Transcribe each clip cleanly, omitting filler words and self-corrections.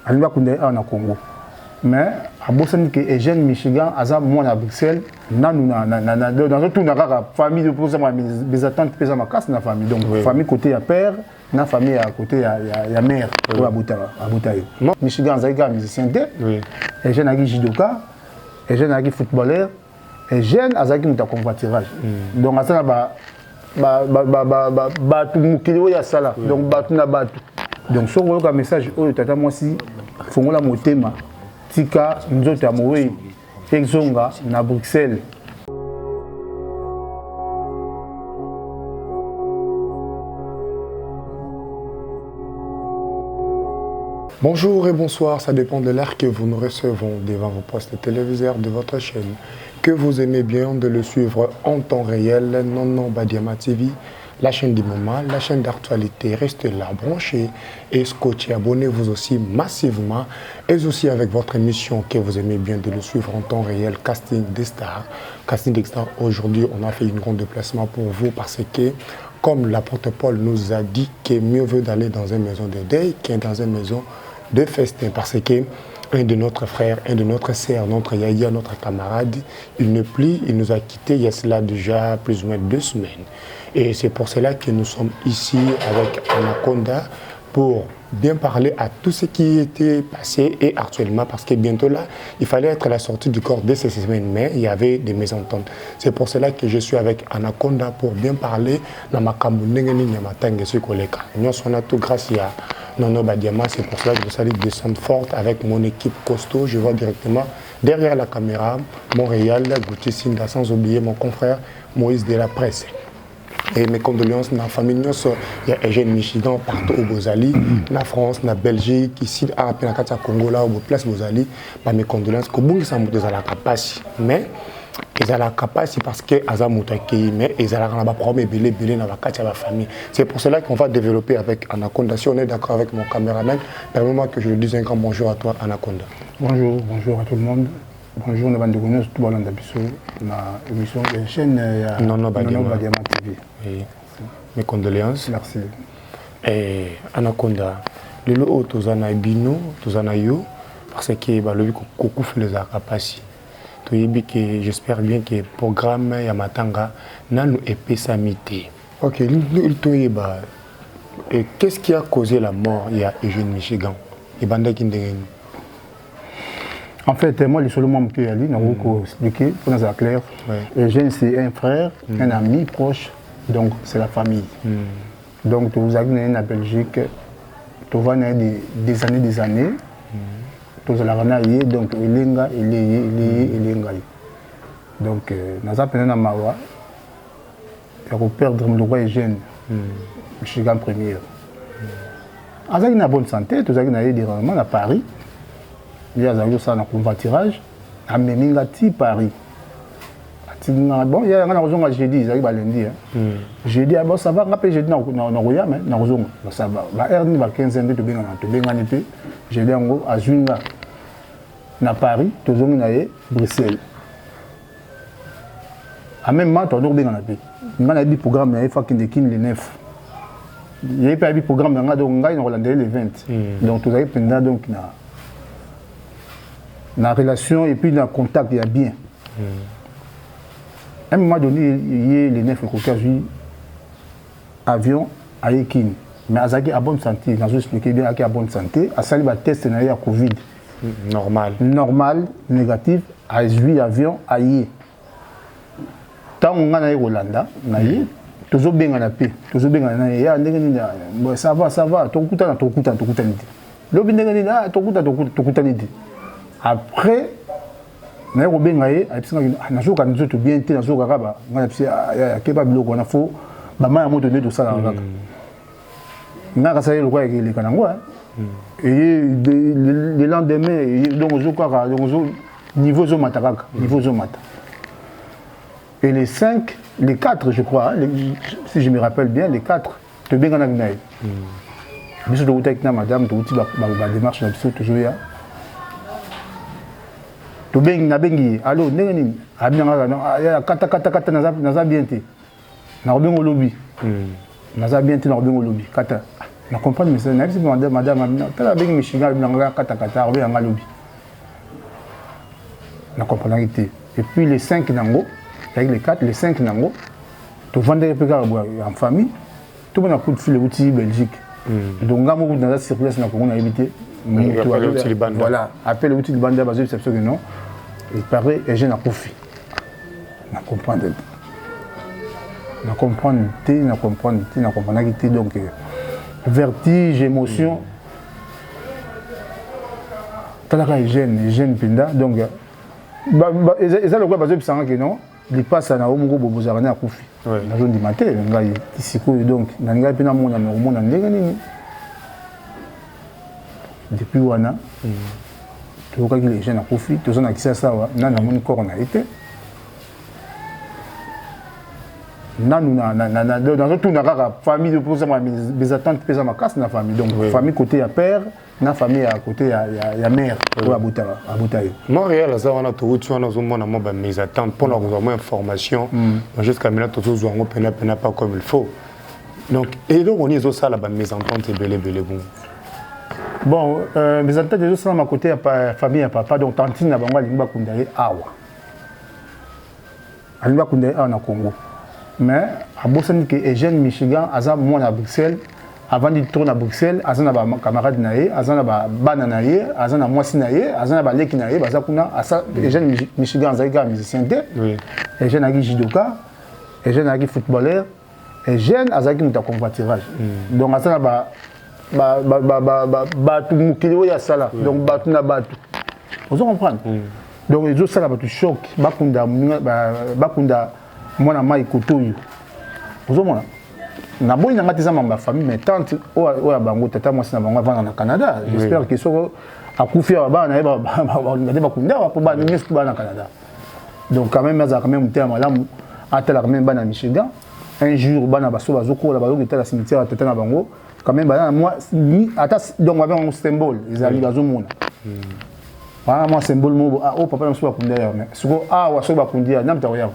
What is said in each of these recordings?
alinga kunde na Congo mais abosani que Eugène Michigan aza moi à Bruxelles nanu dans tout na kaka famille de poser mes attentes pesa ma casse na famille donc famille côté à père na famille à côté ya mère ou abutayo Michigan zaïga musicien de Eugène agi judoka Eugène agi footballeur Eugène azaki muta convoiturage donc asana ba tout mukili ya sala donc batu na batu donc so ko ka message oyo tata moi si fongola motema tika nzoto amowe exonga na Bruxelles. Bonjour et bonsoir, ça dépend de l'heure que vous nous recevons devant vos postes téléviseurs de votre chaîne. Que vous aimez bien de le suivre en temps réel, non Badiama TV, la chaîne du moment, la chaîne d'actualité. Restez là, branchez et scotchez. Abonnez-vous aussi massivement et aussi avec votre émission que vous aimez bien de le suivre en temps réel, Casting des Stars. Casting des Stars, aujourd'hui, on a fait une grande déplacement pour vous parce que, comme l'apôtre Paul nous a dit, qu'il mieux vaut d'aller dans une maison de deuil qu'un dans une maison de festin parce que un de notre frère, un de notre sœur, notre yaya, notre camarade, il nous a quittés il y a cela déjà plus ou moins 2 semaines. Et c'est pour cela que nous sommes ici avec Anaconda pour bien parler à tout ce qui était passé et actuellement parce que bientôt là, il fallait être à la sortie du corps de ces semaines, mais il y avait des mésententes. C'est pour cela que je suis avec Anaconda pour bien parler dans ma kambounengeni nyamatanga ce collègue. Nous sommes tout grâce à Nono Badiama, c'est pour cela que je salue descendre forte avec mon équipe costaud. Je vois directement derrière la caméra Montréal, Gauthier Sinda, sans oublier mon confrère Moïse de la Presse. Et mes condoléances dans la famille, il y a Eugène Michigan partout au Bozali, en France, en Belgique, ici, à Congo, là, au place Bozali. Mes condoléances, que vous avez la capacité. Mais ils ont la capacité parce que ils ont mais ils ont la problème belé dans la famille. C'est pour cela qu'on va développer avec Anaconda. Si on est d'accord avec mon caméraman, permets-moi que je lui dise un grand bonjour à toi, Anaconda. Bonjour à tout le monde. Bonjour, nous avons tout le monde dans l'émission de la chaîne Nono Badiama TV. Oui. Mes condoléances. Merci. Et Anaconda, le lot tous en bino, tous en yo, parce que le coucou fait les capacités. J'espère bien que le programme Yamatanga n'a nous épais samité. Ok, qu'est-ce qui a causé la mort il y a Eugène Michigan et Banda Kindegen? En fait, moi, le seul membre que Ali, nous expliqué, pour nous clair, Eugène, c'est un frère, un ami proche, donc c'est la famille. Donc, vous avez en Belgique, tu vas des années. Tous les gens donc il donc nous avons mawa pour perdre le roi Eugène Michigan premier. Avec une bonne santé, tous les gens à Paris. Il y a eu ça dans convoiturage à Memingati Paris. Bon, il y a un raison jeudi, ils arrivent à lundi. Jeudi, bon, ça va, rappeler jeudi, ça va. La R va 15 ans, tu bien jeudi, à Zunga, à Paris, tu as Bruxelles. En même temps, tu as bien il y a des programmes, il faut qu'il y ait les 9. Il y a des programmes, il y a les 20. Donc, tu as pendant donc la relation et puis le contact, il y a bien. À un moment donné, il y a les 9 avion à Ekin. Mais à bonne santé, je vais expliquer bien à bonne santé. À salir le test de la Covid. Normal, négatif, à 8 avions à Yé. Tant qu'on a Rolanda, toujours bien à la paix. Toujours bien à la paix. Ça va, tout le après, je suis bien, je suis bien, le lendemain, niveau et les 5, les 4, je crois, si je me rappelle bien, les 4, tu es bien en Agnaï. Je suis madame, tu as démarche, toujours. Tu bien allô nengeni abia kata naza bien te na bien au lobby naza bien te na bien au lobby kata Je comprends, mais c'est madame, tu as bien Michigan, Katakata, ou bien Ngalobi. Je comprends la réalité. Et puis les 5 nango, avec les 4, les 5 nango, tu vends des PK en famille, tout le monde a coup de fil outil Belgique. Donc, quand on a circulé dans le Congo, on a évité. Voilà, appelle l'outil de bande basé sur ce que non. Il paraît et je n'ai pas fait. Je comprends. Je comprends. Donc, vertige, émotion. Tu as la jeune pinda. Donc, et ça, le quoi basé sur que non, il passe à Naomo Bobozarane à Koufi. La zone du matin, donc, dans le pays, on a depuis Wana, tu vois que les jeunes ont profité, tu as accès à ça, on a mon corps en été. Dans la famille, des attentes qui ma casse dans la famille. Donc, famille côté à père, la famille à côté à mère, à Boutaï. Montréal, ça, on a tout mes attentes pour avoir information. Jusqu'à maintenant, tout le monde n'a pas comme il faut. Donc, et donc, on est aussi là, mes ententes et belé. Bon, mes attentes de ça, à côté à famille à papa, donc tantine à Bango, Limba Kundaye, Awa. Limba Kundaye, Awa, na Congo. Mais à Boston, que Eugène Michigan, Azam, moi à Bruxelles, avant de tourner à Bruxelles, Azan a ma camarade naïe, Azan a ma bana naïe, Azan a moi si naïe, Azan a ma leki naïe, Bazakuna, Eugène Michigan, Zaïga, musicien, Eugène Agui Jidoka, Eugène Agui footballeur, Eugène Azaki nous a convoitirage. Donc Azan a batu mukili ya sala, donc batu na batu. Vous comprenez? Donc les autres ça batu choc, bakunda moi na mai kotoyo. Vous comprenez? Na boy na ngati za ma famille mais tante o bango tata moi na bango vana na Canada. J'espère que so akufi ba na bakunda ba ba ni ba na Canada. Donc quand même ça quand même t'es malamu atela quand même ba na Michigan. Un jour bana baso bazoko la bazo qui était la cimetière tata na bango. Quand même moi donc on avait un symbole ils arrivent à zomona. Moi symbole mo oh papa na so bakunda ya mais siko wa so bakundia na mtaoya.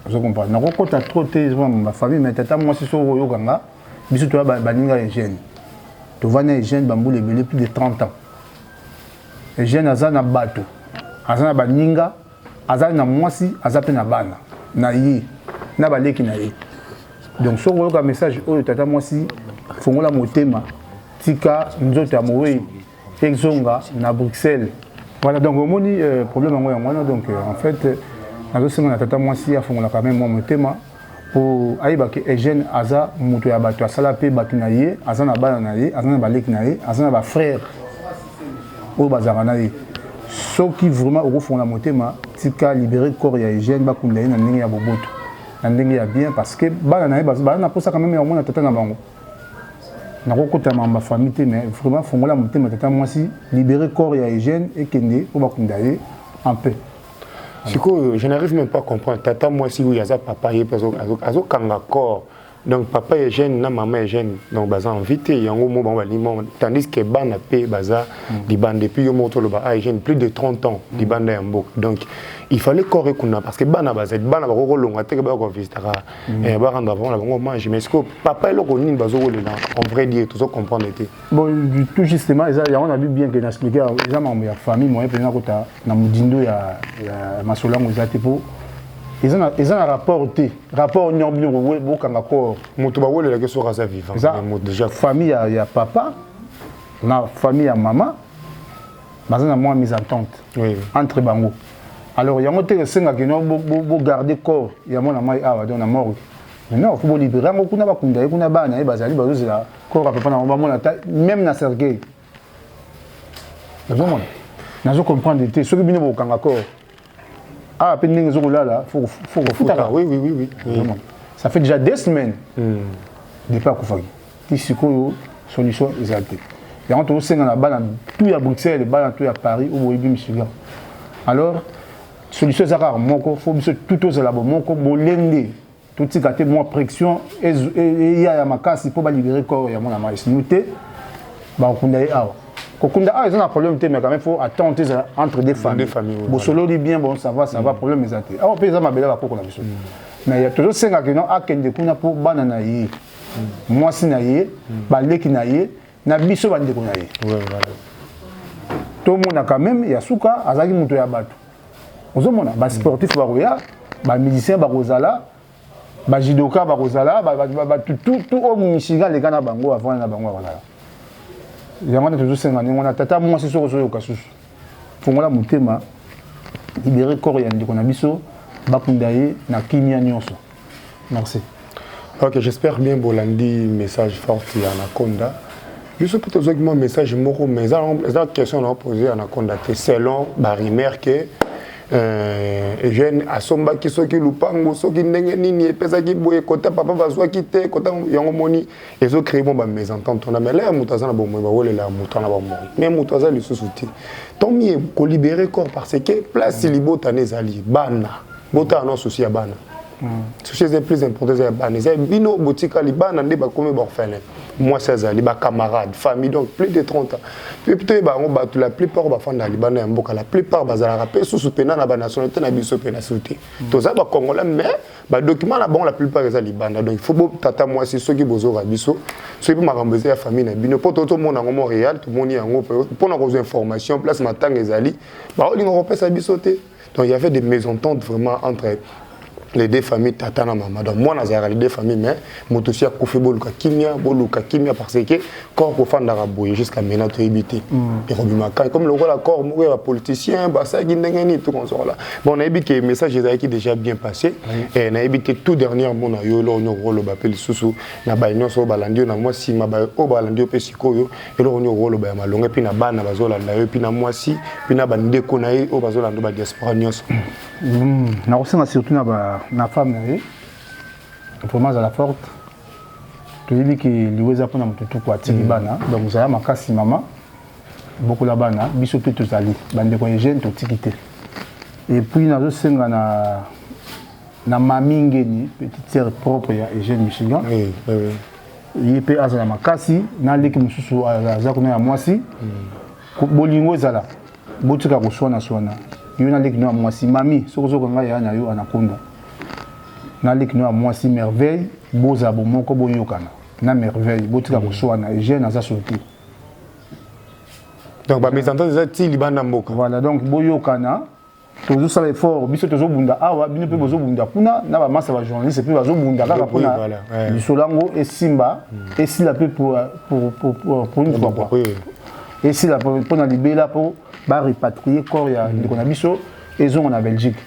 Je comprends. Na ko ta trop ma famille mais tata moi si so yokanga biso to ba ninga Eugène. To vana Eugène bambule belé plus de 30 ans. Eugène azana bato. Azana ba ninga, azana mwasi, azape na bana. Na yi na baleki na yi. Donc so yoka message oyo tata mwasi fongola motema tika nzoto ya mowe exonga na Bruxelles. Voilà donc au moni problème ngo ya mwana donc en fait nazosenga na tata mwasi afongola quand même mon tema pour aiba ke Eugène aza muto ya bato asala pe bato na ye azana bana na ye azana baleki na ye azana ba frère o bazara na ye soki vraiment au fond la motema tika libérer corps ya Eugène ba kunda ye na ndenge ya boboto na ndenge ya bien parce que bana na ye bana na posa quand même ya mwana tata na bango na kokota ma famille mais vraiment fongola motema tata mwasi libérer corps ya Eugène et kende o ba kunda ye en paix. Je n'arrive même pas à comprendre. Tata, moi, si oui, il y a papa, il y a corps. Donc, papa est jeune, maman est jeune. Donc, baza invité, il y a un moment, tandis que ban a payé, baza, les bandes depuis le moto, le bas est jeune, plus de 30 ans, les bandes en boucle. Donc, il fallait corps parce que ban a baza, ban a rôle long, à tel que baza visitera, et va rendre avant la banque mange. Mais est-ce que papa est là, on est bazo là, en vrai dire, tout ça comprendre était. Bon, tout justement, on a vu bien que d'expliquer, les gens ma famille, moi, pendant que t'as, na mudindo ya masola, moi, j'ai pour. Ils ont un rapport nyambio bokanga corps moto ba wole la que sera sa vivant déjà famille ya papa na famille ya maman bazana moi mise en tente entre bango alors yango te senga que non bo garder corps ya mona mai awa donc na mort non faut libérer ngo kuna bakunda kuna bana bazali bazo la corps papa na mona même na cercueil nazo comprendre te ce que bino bokanga corps. Ah, pendant que là, faut oui. Ça fait déjà des semaines. Depuis Koufagi. Ici, solution exaltée. Il y a un tour dans la balle, tout à Bruxelles, tout à Paris, ou au Michigan. Alors, solution exaltée, il faut tout aux labos, mon corps, molende, tout ce qui a été moins pression, et il y a ma casse, il faut libérer le corps, il y a mon amant, il s'est bah, on a ils ont un problème, mais quand même, il faut attendre entre des familles. Bon, solo dit bien, bon, ça va, problème est athée. Alors, on peut dire, ma belle, pour qu'on a vu. Mais il y a toujours 5 ans qui n'ont pas pour bananaï. Moi si na ye, baleki na ye, na biso bandeko na ye. Oui, voilà. Tout le monde a quand même, il y a Souka, Azaki Mouto Yabatou. Vous savez, les sportifs, les musiciens, les judokas, tout au Michigan, les Ghana Bango, avant la Bango. Il y a toujours 5 ans, on a tata, moi c'est sûr que je suis pour moi, mon thème, libérer le corps, il y a un abisso, Bakundaye, na Kimia Nyonso. Merci. Ok, j'espère bien Bolandi, message fort, il y a Anaconda. Juste pour te dire que message moro, mais la question qu'on a posée à Anaconda, c'est selon Barimer que jeune asomba qui sont qui lupango, sont qui n'engagent pas qui boye côté papa va soit quitter côté yangomoni, ils ont créé bon mésentente. On a mais là moutaza na bon moi voilà là moutana ba moi. Mais moutaza le sous-souti. Tant mieux qu'on libérer corps parce que place libo tanezali bana, bota non souci à bana. Ce qui est plus important, c'est que bino botika libana nde ba comme orphelin. Moi c'est ça, les camarades, famille donc plus de 30 ans. Puis peut-être la plupart ba fanda libana en boka la plupart bazala rappel sous soutenant la nationalité na biso pe na sauté. Tout ça ba congolais mais ba document la bon la plupart les libana donc il faut tata moi c'est ceux qui bozo ba biso, ceux qui m'arambezé la famille na bino pour tout monde en Montréal, tout monde en pour nos informations place matin ezali, ba on européen sa bisoté. Donc il y avait des mésententes vraiment entre les deux familles tata na maman. Donc moi nazara les deux familles mais motosi a kofi boluka kimia parce que quand on fait d'araboyer jusqu'à maintenant tu éviter et robimaka comme le rôle accord mourir politicien bah ça guindengeni tout comme ça là bon on a évité que message qui déjà bien passé et on a évité tout dernièrement na yo lo rôle bapel susu na ba nyonso balandio na moi si ma ba o balandio pe sikoyo et lo rôle ba malonga puis na bana bazola na yo puis na moi si puis na bande ko na yo o bazola ndo ba diaspora nyonso na osenga surtout na femme vraiment à la forte tu dis que liweza pona mututu kwa tikibana donc ça makasi mama beaucoup la bana biso pe tozali bande ko jeune to tikité et puis na zo senga na mamingeni petite sœur propre ya Eugène Michigan oui il peut azala makasi na leki mususu aza kuna ya mwasi bolingo ezala botika ko swana yo na leki no mwasi mami soko nga ya na yo anakonda na leki no mwasi merveille boza bomoko boyokana na merveille botika ko swana Eugène aza sorti donc ba mes ententes ça ti libanda mboka voilà donc boyokana tozo sala effort biso tozo bunda awa bino pe bozo bunda kuna na ba massa ba journaliste pe bazo bunda kaka kuna bisolango et simba et si la peu pour une fois et si la pour na libela pour ba repatrier corps ya ndiko na biso ezongo na Belgique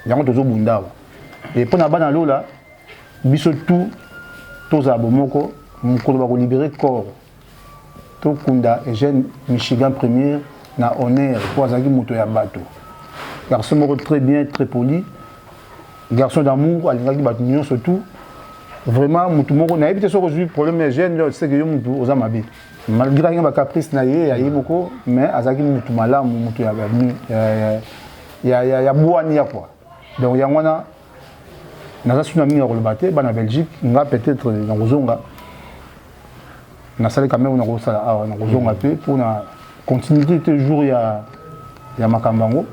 yango tozo bunda et pour na bana lola biso tout toza bomoko mukolo ba ko libérer corps to kunda Eugène Michigan premier na honneur pour azaki moto ya bato garçon moko très bien très poli garçon d'amour alingaki bato nyonso surtout vraiment mutu moko na éviter soko aujourd'hui problème Eugène là c'est que yo mutu oza mabe malgré qu'il y a caprice na ye ya yeboko mais azaki mutu malamu mutu ya boani ya quoi donc yango na naza suna mingi ko baté bana Belgique nga peut-être na kozonga na sala quand même na kosala awa na kozonga pe pour na continuité toujours ya makambango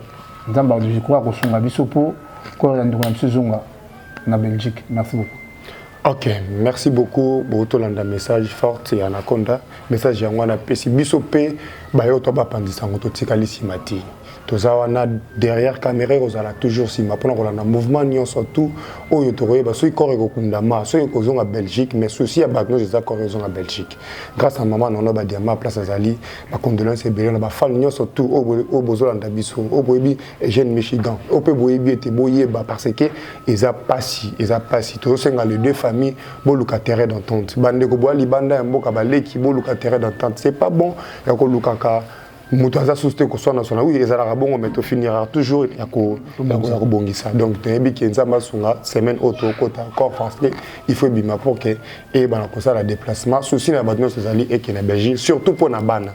nzamba je crois ko sunga biso po ko ya ndiko na saison na Belgique merci beaucoup. Ok, merci beaucoup. Beaucoup de message fort et Anaconda. Message yangwana pesi biso pe bayo to ba pandisa ngoto tikali simati. Tozawana derrière caméra ozala toujours sima pona ko na mouvement nyon surtout oyo to koyeba so ikore ko kundama so ikozonga à Belgique mais souci à bagno za korezo na Belgique. Grâce à maman nono ba diama place azali ba condoléances belé na ba fan nyon surtout o bozolanda biso o boyebi Eugène Michigan. O pe boyebi ete boyeba parce que eza pasi to senga les deux familles boluka terrain d'entente. Bande ko boali banda mboka baleki boluka terrain d'entente. C'est pas bon ya ko lukaka Moutaza souste ko sona sona oui ezala bongo mais to finira toujours ya ko bongisa donc tebi kenza masunga semaine auto kota encore parce que il faut bima pour que et bana ko ça la déplacement souci na badno sezali et na Belgique surtout pour na bana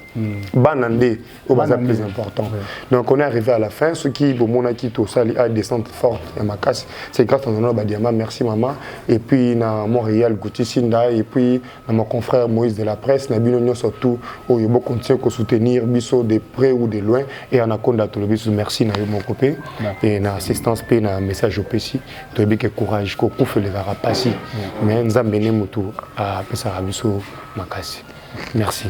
ndé au bas plus important donc on est arrivé à la fin ce qui bomona qui to sali a descente forte et makasi c'est grâce à nos badiama merci maman et puis na Montréal Gouti Sinda et puis na mon confrère Moïse de la presse na bino surtout au yobo continue ko soutenir biso de près ou de loin et Anaconda Tolobiso merci na mon copain et na assistance pe na message au PC Tobi que courage ko kufe les rapasi mais nzambe ne mutu a pesa rabiso makasi merci.